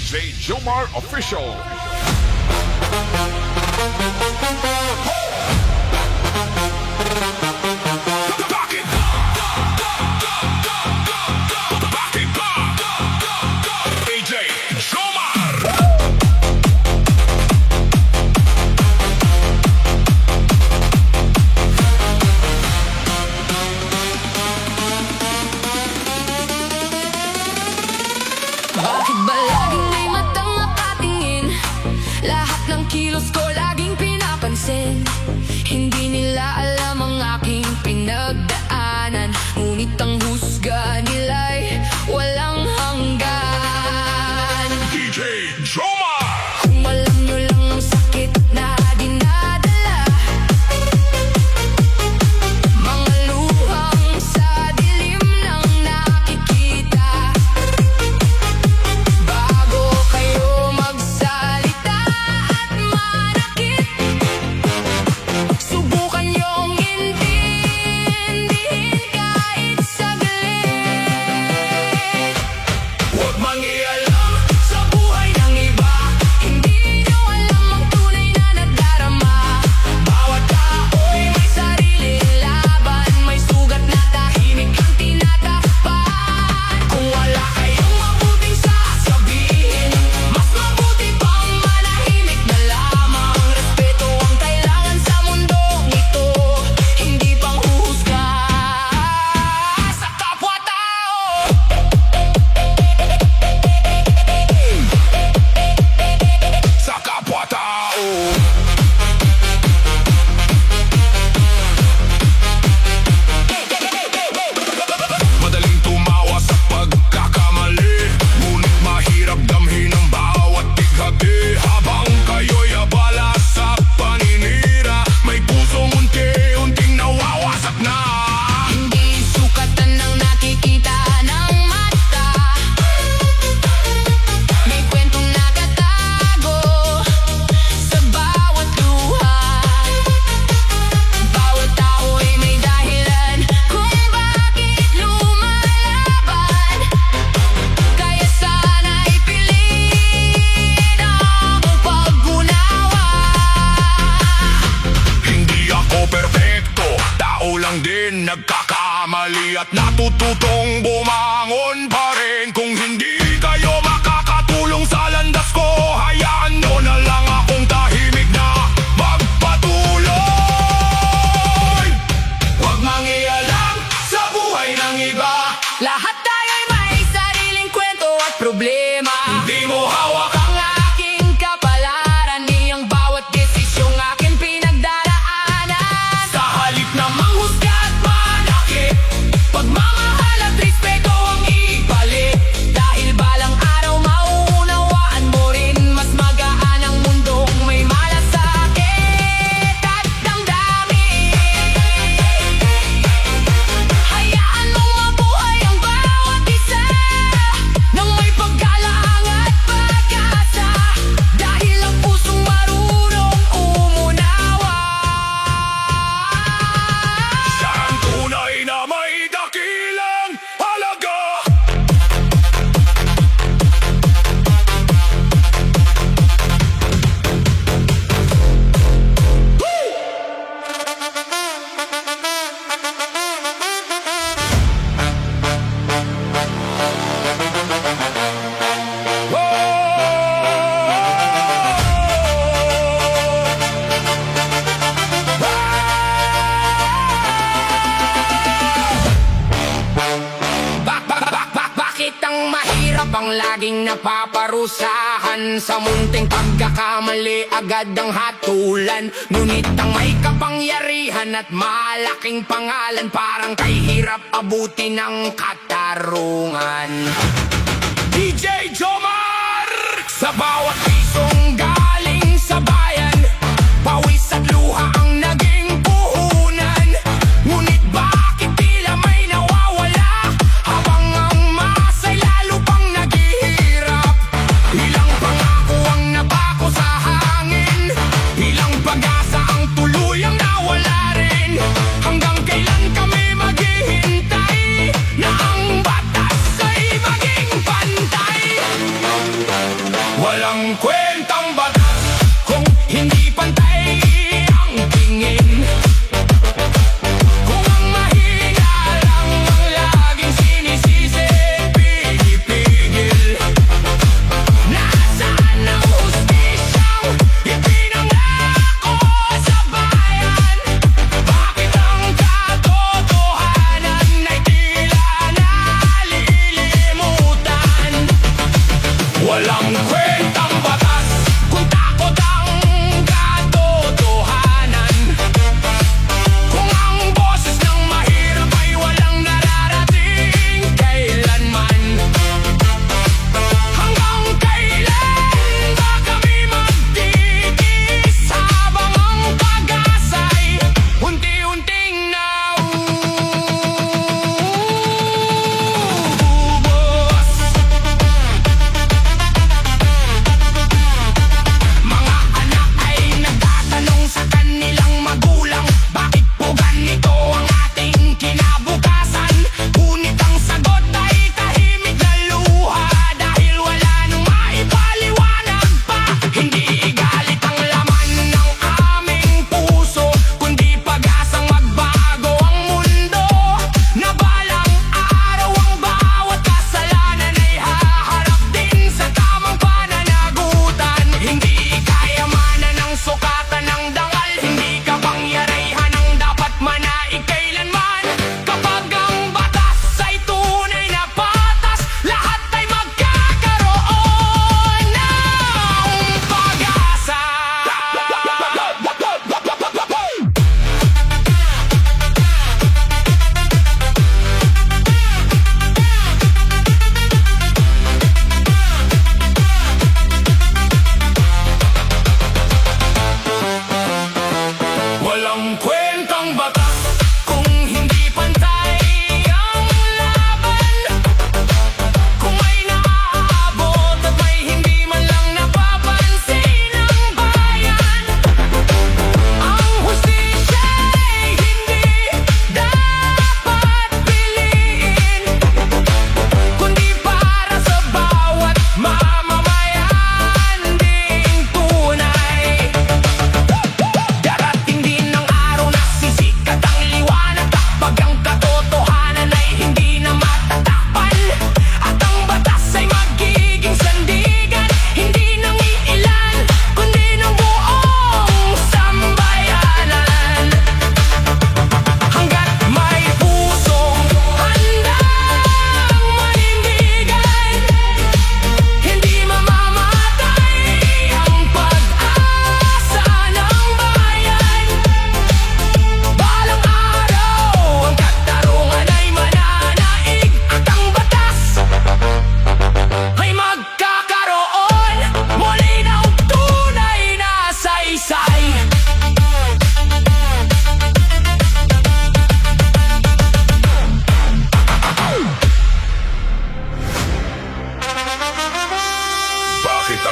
DJ Jomar Official. Bakit ba laging may matang nakatingin? Lahat ng kilos ko laging pinapansin. Hindi nila alam ang aking pinagdaanan, ngunit ang husga nila'y walang hanggan. DJ Jomar! Kung alam nyo lang ang sakit na dinadala, mga luhang sa dilim ng nakikita. Bago kayo magsalita at manakit, subukan niyong intindihin kahit saglit. Huwag mangialam sa buhay ng iba, hindi niyo alam ang tunay na nadarama. Bawat tao'y may sariling laban, may sugat na tahimik ang tinatakpan. Kung wala kayong mabuting sasabihin, mas mabuti pang manahimik na lamang. Respeto ang kailangan sa mundong ito, hindi pang huhusga sa kapwa-tao. Sa kapwa-tao. Madaling tumawa sa pagkakamali, ngunit mahirap damhin ang bawat bighati. Habang kayo'y abala sa paninira, may pusong unti-unting nawawasak na. Hindi sukatan ng nakikita ng mata, may kwentong nakatago sa bawat luha. Bawat tao'y may dahilan kung bakit lumalaban, kaya sana'y piliin ang pag-unawa. Hindi ako perpekto, tao lang din nagkakamali at natututong bumangon pa rin. Kung hindi kayo makakatulong sa landas ko, hayaan nyo na lang akong tahimik na magpatuloy. Huwag mangialam sa buhay ng iba, Lahat tayo'y may sariling kwento at problema. hindi mo hawak Ang aking kapalaran, iyang bawat desisyong aking pinagdaraanan. sa halip na manghusga at manakit. Pagmamahal at respeto ang ibalik, dahil balang araw mauunawaan mo rin, mas magaan ang mundong may malasakit at damdamin. Hayaan mong mabuhay ang bawat isa nang may paggalang at pag-asa, dahil ang pusong marunong umunawa. Siya ang tunay na may dakilang halaga. Bakit ang mahirap ang laging napaparusahan? Sa munting pagkakamali agad ang hatulan, ngunit ang may kapangyarihan at malaking pangalan, parang kay hirap abuti ng katarungan. DJ Jomar! Sa bawat pisong galing sa bayan, pawis at luha ang naging puhunan. Ngunit bakit tila may nawawala, habang ang masa'y lalo pang naghihirap? Ilang pangako ang napako sa hangin, ilang pag-asa ang tuluyang nawala rin. Hanggang kailan kami maghihintay na ang batas ay maging pantay?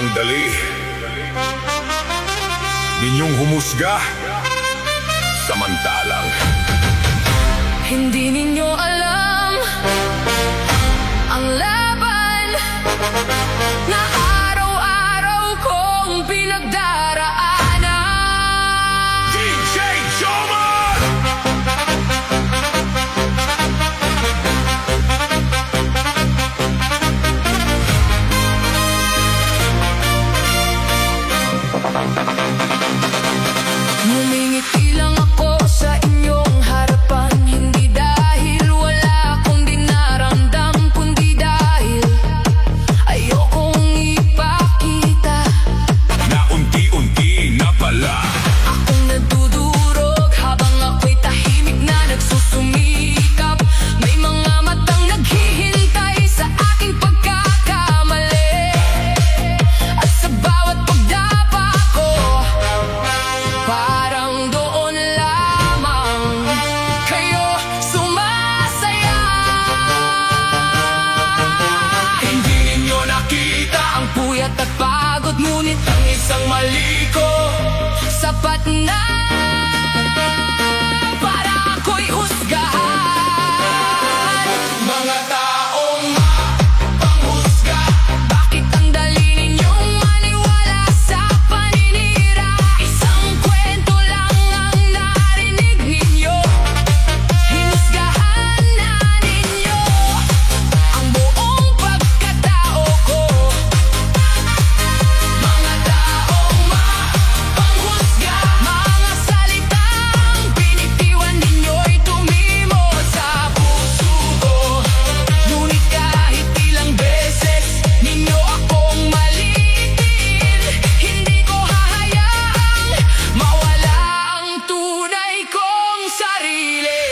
ang dali ninyong humusga. Samantalang Hindi ninyo alam ang laban na araw-araw kong pinagdaraanan. DJ Jomar! Ngumingiti lang ako sa inyong harapan. Hindi dahil wala akong dinaramdam, kundi dahil ayokong ipakita Na unti-unti na pala akong nadudurog habang ako'y tahimik na nagsusumikap. May mga matang naghihintay sa aking pagkakamali, at sa bawat pagdapa ko parang doon lamang kayo sumasaya. hindi ninyo nakita Ang puyat at pagod, ngunit ang isang mali ko sapat na para ako'y husgahan. mga taong mapanghusga. Bakit ang dali ninyong maniwala sa paninira? Isang kwento lang ang narinig ninyo, hinusgahan na ninyo ang buong pagkatao ko. Mga taong mapanghusga, mga salitang binitiwan ninyo'y tumimo sa puso ko. Ngunit kahit ilang beses ninyo akong maliitin, hindi ko hahayaang mawala ang tunay kong sarili.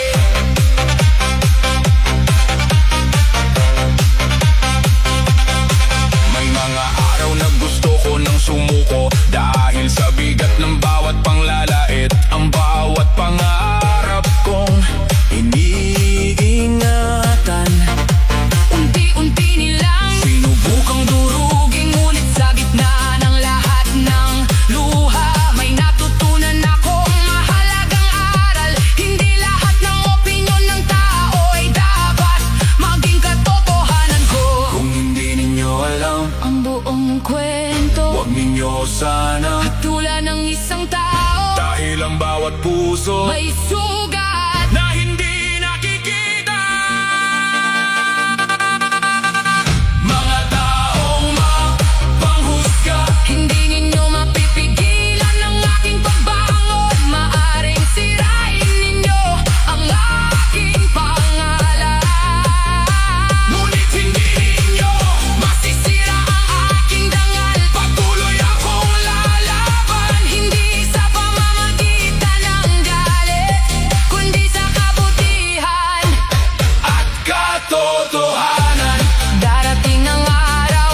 May mga araw na gusto ko nang sumuko dahil sa bigat ng bawat panglalait. Ang bawat pangarap kong iniingatan, Unti-unti nilang sinubukang durugin, ngunit sa gitna ng lahat ng luha may natutunan akong mahalagang aral. Hindi lahat ng opinyon ng tao ay dapat maging katotohanan ko. kung hindi ninyo alam, Ang buong kwento huwag ninyo sana, tulad ng isang tao dahil ang bawat puso may sugat. na hindi nakikita. Mga taong mapanghusga, Hindi ninyo mapipigilan ang aking pagbangon. Maaring sirain ninyo ang aking pangalan, ngunit hindi ninyo masisira ang aking dangal. patuloy akong lalaban. Hindi sa pamamagitan ng galit, kundi sa kabutihan At katotohanan, Darating ang araw,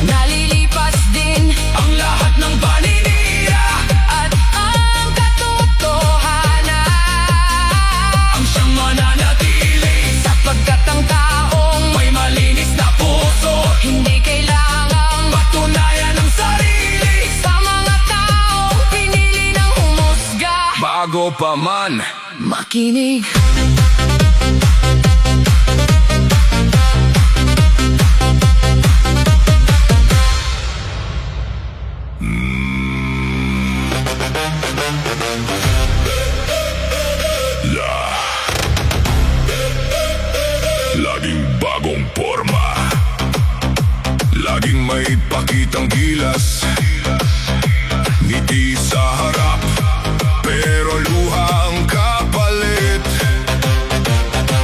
nalilipas din ang lahat ng paninira at ang katotohanan, ang siyang mananatili. sapagkat ang taong May malinis na puso, hindi kailangang patunayan ang sarili sa mga taong pinili ng humusga. bago pa man. Makinig. Laging bagong forma, laging may pakitang gilas, ngiti sa harap, pero luha ang kapalit.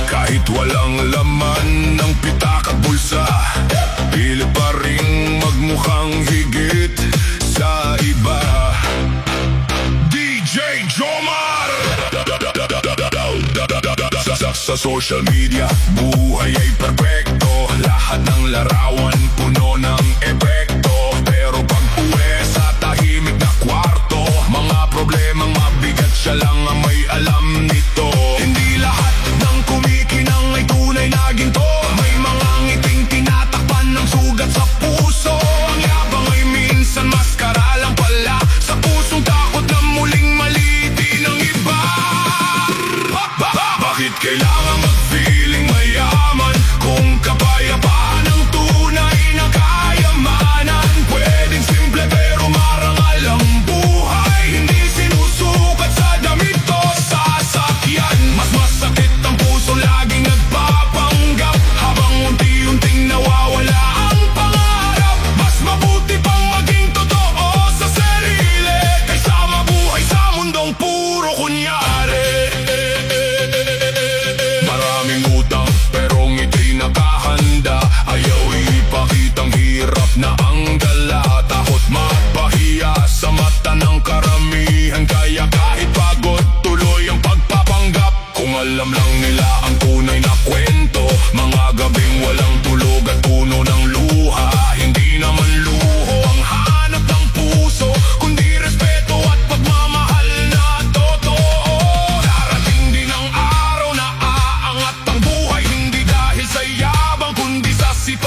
Kahit walang laman ng pitak at bulsa, pilit pa ring magmukhang higit sa iba. DJ Jomar! Sa social media, buhay ay perpekto. Lahat ng larawan puno ng epekto. Pero pag uwi sa tahimik na kwarto, mga problemang mabigat siya lang ang may alam nito. Hindi lahat ng kumikinang ay tunay na ginto. May mga ngiting tinatakpan ng sugat sa puso. Ang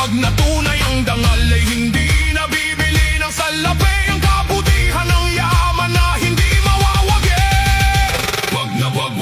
Pag natunay ang dangal ay hindi nabibili ng salapi. Ang kabutihan ng yaman na hindi mawawagi.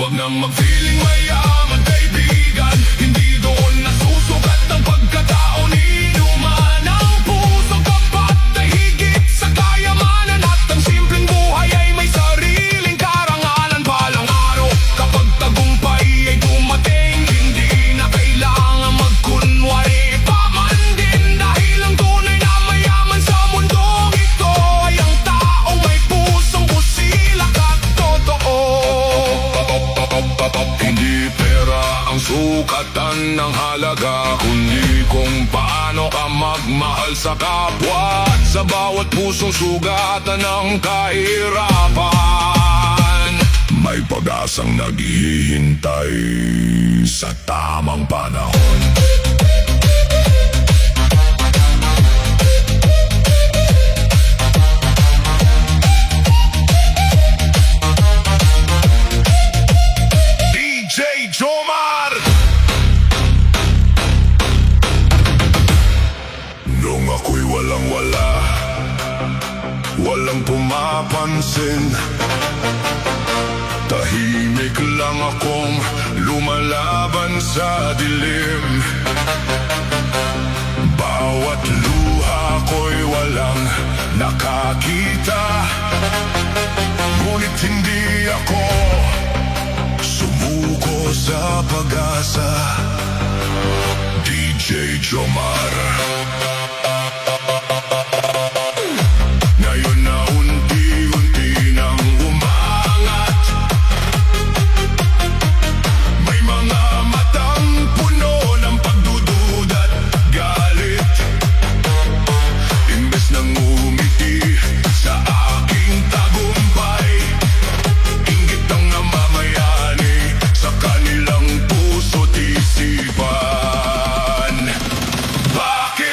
Wag nang mag-feeling mayaman, kaibigan. Hindi doon nasusugat ang pagkatao ni Inuman. Ang pusong tapat ay higit sa kayamanan. At ang simpleng buhay ay may sariling karangalan. Balang araw, kapag tagumpay ay dumating, hindi na kailangan magkunwari pa man din. Dahil ang tunay na mayaman sa mundong ito ay ang taong may pusong busilak at totoo. Hindi pera ang sukatan ng halaga, kundi kung paano ka magmahal sa kapwa. At sa bawat pusong sugatan ng kahirapan, may pag-asang naghihintay sa tamang panahon. DJ Jomar! Nung ako'y walang-wala, walang pumapansin, tahimik lang akong lumalaban sa dilim. Bawat luha ko'y walang nakakita, ngunit hindi ako sumuko sa pag-asa. DJ Jomar. Ngayon na unti-unti nang umangat, may mga matang puno ng pagdududa't galit. Imbes nang umiti sa aking tagumpay, inggit ang namamayani sa kanilang puso't isipan. Bakit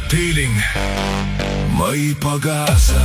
manatiling may pag-asa.